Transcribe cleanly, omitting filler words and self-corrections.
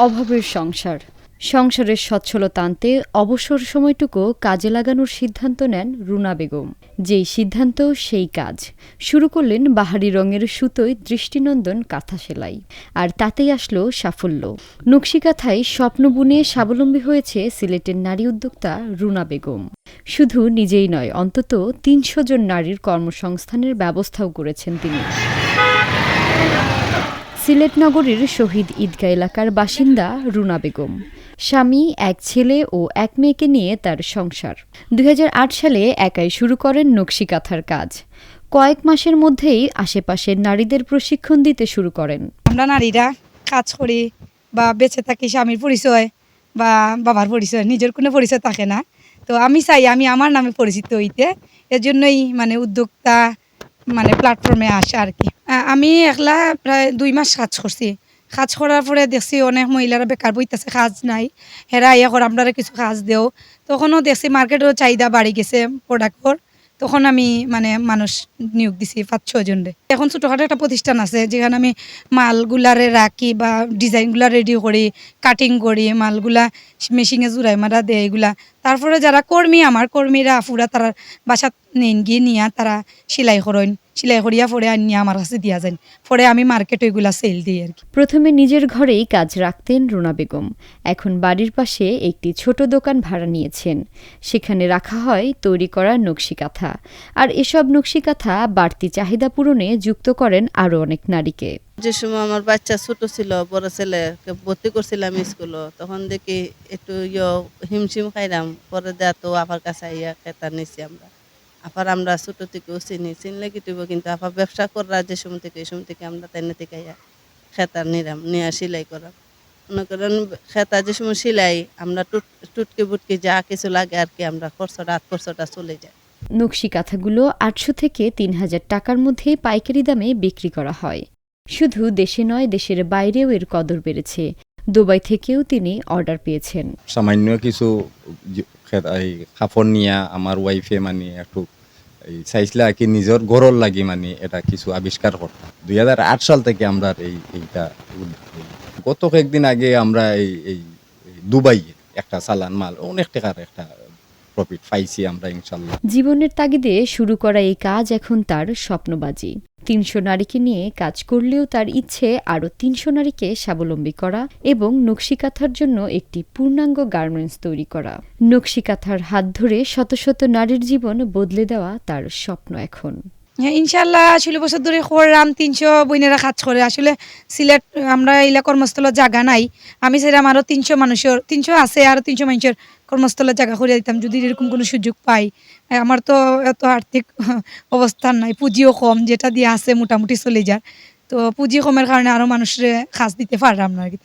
অভাবের সংসার। সংসারের সচ্ছলতা আনতে অবসর সময়টুকু কাজে লাগানোর সিদ্ধান্ত নেন রুনা বেগম। যেই সিদ্ধান্ত সেই কাজ। শুরু করলেন বাহারি রঙের সুতোয় দৃষ্টিনন্দন কাঁথা সেলাই। আর তাতেই আসলো সাফল্য। নকশি কাঁথায় স্বপ্ন বুনে স্বাবলম্বী হয়েছে সিলেটের নারী উদ্যোক্তা রুনা বেগম। শুধু নিজেই নয়, অন্তত ৩০০ জন নারীর কর্মসংস্থানের ব্যবস্থাও করেছেন তিনি। সিলেট নগরীর শহীদ ঈদগাহ এলাকার বাসিন্দা রুনা বেগম। স্বামী, এক ছেলে ও এক মেয়েকে নিয়ে তার সংসার। ২০০৮ সালে একাই শুরু করেন নকশি কাঁথার কাজ। কয়েক মাসের মধ্যেই আশেপাশের নারীদের প্রশিক্ষণ দিতে শুরু করেন। আমরা নারীরা কাজ করি বা বেঁচে থাকি, স্বামীর পরিচয় বা বাবার পরিচয়, নিজের কোনো পরিচয় থাকে না। তো আমি চাই আমি আমার নামে পরিচিত হইতে, এর জন্যই উদ্যোক্তা প্ল্যাটফর্মে আসা আর কি। আমি একলা প্রায় ২ মাস কাজ করছি। কাজ করার পরে দেখছি অনেক মহিলারা বেকার বইতেছে, কাজ নাই। হেরা করে আপনারা কিছু কাজ দেও। তখনও দেখছি মার্কেটেরও চাহিদা বাড়ি গেছে প্রোডাক্টর। তখন আমি মানুষ নিয়োগ দিছি ৫-৬ জনরে। এখন ছোটোখাটো একটা প্রতিষ্ঠান আছে যেখানে আমি মালগুলারে রাখি বা ডিজাইনগুলা রেডি করি, কাটিং করি, মালগুলা মেশিনে জোড়াই মারা দেয় এগুলা। তারপরে যারা আমার কর্মীরা আফুরা তারা বাসাত নেন গিয়ে নিয়ে তারা সেলাই করেন, সেলাই করিয়া পরে আনিয়ে আমার কাছে দিয়া যায়। পরে আমি মার্কেটে এগুলা সেল দিই আর কি। প্রথমে নিজের ঘরেই কাজ রাখতেন রুনা বেগম। এখন বাড়ির পাশে একটি ছোট দোকান ভাড়া নিয়েছেন। সেখানে রাখা হয় তৈরি করা নকশি কাঁথা। আর এসব নকশি কাঁথা বাড়তি চাহিদা পূরণে যুক্ত করেন আরও অনেক নারীকে। যে সময় আমার বাচ্চা ছোট ছিল, বড় ছেলেকে ভর্তি করছিলাম স্কুলে, তখন দেখি একটু হিমশিম খাইলাম। পরে দেয়া তো আপার কাছে আইয়া খেতা নিছি আমরা। আপার আমরা ছোট থেকেও চিনলে কিটুব, কিন্তু আপার ব্যবসা করা যে সময় থেকে এই সময় থেকে আমরা তাই থেকে আইয়া খেতা নিলাম, নিয়ে সেলাই করাম। মনে করেন খেতা যে সময় সেলাই আমরা টুটকি বুটকি যা কিছু লাগে আর কি, আমরা হাত খরচটা চলে যায়। নকশি কাঁথাগুলো ৮০০ থেকে ৩০০০ টাকার মধ্যে পাইকারি দামে বিক্রি করা হয়। শুধু দেশে নয়, দেশের বাইরেও এর কদর বেড়েছে। দুবাই থেকেও তিনি অর্ডার পেয়েছেন। সামান্য কিছু কাপড় নিয়ে আমার ওয়াইফে একটু চাইছিলা কি নিজের গরল লাগি এটা কিছু আবিষ্কার করতাম। ২০০৮ সাল থেকে আমরা এইটা গত কয়েকদিন আগে আমরা এই দুবাই একটা চালান মাল অনেক টাকার একটা প্রফিট পাইছি আমরা ইনশাল্লাহ। জীবনের তাগিদে শুরু করা এই কাজ এখন তার স্বপ্নবাজি। ৩০০ নারীকে নিয়ে কাজ করলেও তার ইচ্ছে আরও ৩০০ নারীকে স্বাবলম্বী করা এবং নকশি কাঁথার জন্য একটি পূর্ণাঙ্গ গার্মেন্টস তৈরি করা। নকশি কাঁথার হাত ধরে শত শত নারীর জীবন বদলে দেওয়া তার স্বপ্ন এখন। হ্যাঁ, ইনশাল্লাহ ১৬ বছর ধরে করলাম। ৩০০ বোনেরা কাজ করে। আসলে সিলেট আমরা এলাকা কর্মস্থলের জায়গা নাই। আমি চাইলাম আরও ৩০০ আছে, আরও ৩০০ মানুষের কর্মস্থলের জায়গা করে দিতাম যদি এরকম কোনো সুযোগ পাই। আমার তো এত আর্থিক অবস্থান নাই, পুঁজিও কম, যেটা দিয়ে আছে মোটামুটি চলে যায়। তো পুঁজি কমের কারণে আরও মানুষের কাজ দিতে পারলাম না আর কি।